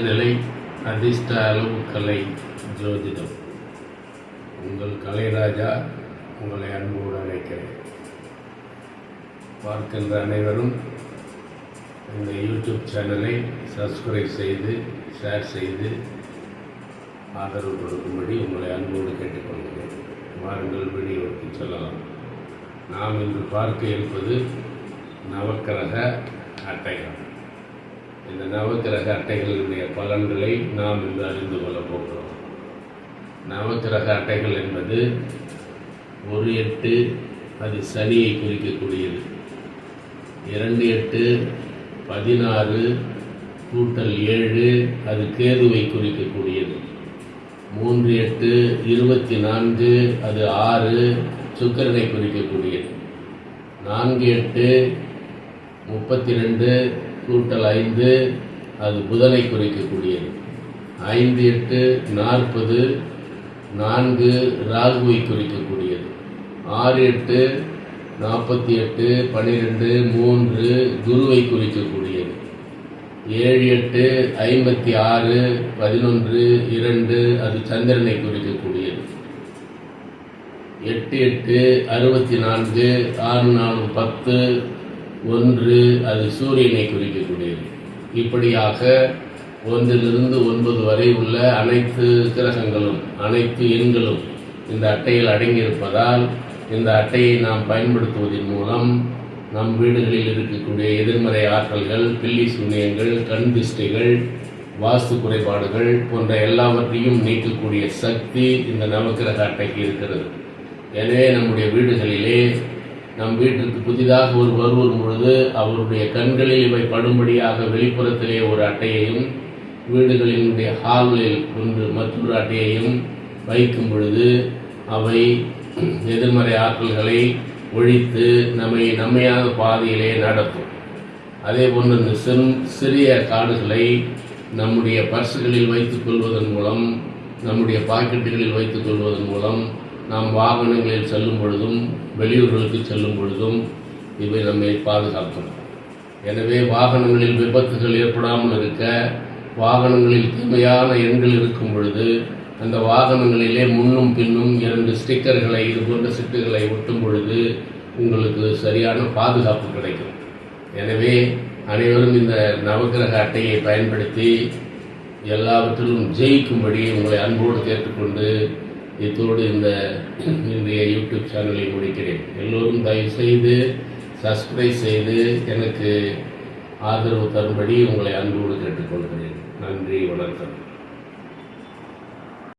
நிலை அதிர்ஷ்ட அளவு கலை ஜோதிடம். உங்கள் கலைராஜா உங்களை அன்போடு அழைக்கிறேன். பார்க்கின்ற அனைவரும் இந்த யூடியூப் சேனலை சப்ஸ்கிரைப் செய்து ஷேர் செய்து ஆதரவு கொடுக்கும்படி உங்களை அன்போடு கேட்டுக்கொள்கிறேன். வாருங்கள் வீடியோவுக்கு செல்லலாம். நாம் இன்று பார்க்க இருப்பது நவக்கிரக அட்டைகள். இந்த நவக்கிரக அட்டைகளுடைய பலன்களை நாம் இன்று அறிந்து கொள்ளப் போகிறோம். நவக்கிரக அட்டைகள் என்பது 1/8 அது சனியை குறிக்கக்கூடியது. 2/8 16 கூட்டல் 7 அது கேதுவை குறிக்கக்கூடியது. 3/8 24 அது 6 சுக்கிரனை குறிக்கக்கூடியது. 4/8 32 கூட்டல் 5 அது புதனை குறிக்கக்கூடியது. 5/8 40 4 ராகுவை குறிக்கக்கூடியது. 6/8 48 12 3 குருவை குறிக்கக்கூடியது. 7/8 56 11 2 அது சந்திரனை குறிக்கக்கூடியது. 8/8 64 6 4 10 1 அது சூரியனை குறிக்கக்கூடியது. இப்படியாக 1லிருந்து 9 வரை உள்ள அனைத்து கிரகங்களும் அனைத்து எண்களும் இந்த அட்டையில் அடங்கியிருப்பதால் இந்த அட்டையை நாம் பயன்படுத்துவதன் மூலம் நம் வீடுகளில் இருக்கக்கூடிய எதிர்மறை ஆற்றல்கள், பில்லி சூனியங்கள், கண் திஷ்டைகள், வாஸ்து குறைபாடுகள் போன்ற எல்லாவற்றையும் நீக்கக்கூடிய சக்தி இந்த நவக்கிரக அட்டைக்கு இருக்கிறது. எனவே நம்முடைய வீடுகளிலே நம் வீட்டிற்கு புதிதாக வருவரும் பொழுது அவருடைய கண்களில் இவை படும்படியாக வெளிப்புறத்திலே ஒரு அட்டையையும் வீடுகளினுடைய ஹாலில் மற்றொரு அட்டையையும் வைக்கும் பொழுது அவை எதிர்மறை ஆற்றல்களை ஒழித்து நம்மையான பாதையிலே நடத்தும். அதே போன்று இந்த சிறிய கார்டுகளை நம்முடைய பர்சுகளில் வைத்துக் கொள்வதன் மூலம், நம்முடைய பாக்கெட்டுகளில் வைத்துக் கொள்வதன் மூலம் நாம் வாகனங்களில் செல்லும் பொழுதும் வெளியூர்களுக்கு செல்லும் பொழுதும் இவை நம்மை பாதுகாக்கும். எனவே வாகனங்களில் விபத்துகள் ஏற்படாமல் இருக்க, வாகனங்களில் தீமையான எண்கள் இருக்கும் பொழுது அந்த வாகனங்களிலே முன்னும் பின்னும் 2 ஸ்டிக்கர்களை, இது போன்ற சிட்டுகளை ஒட்டும் பொழுது உங்களுக்கு சரியான பாதுகாப்பு கிடைக்கும். எனவே அனைவரும் இந்த நவக்கிரக அட்டையை பயன்படுத்தி எல்லாவற்றிலும் ஜெயிக்கும்படி உங்களை அன்போடு கேட்டுக்கொண்டு இதோடு இன்றைய யூடியூப் சேனலை முடிக்கிறேன். எல்லோரும் தயவு செய்து சப்ஸ்கிரைப் செய்து எனக்கு ஆதரவு தரும்படி உங்களை அன்போடு கேட்டுக்கொள்கிறேன். நன்றி, வணக்கம்.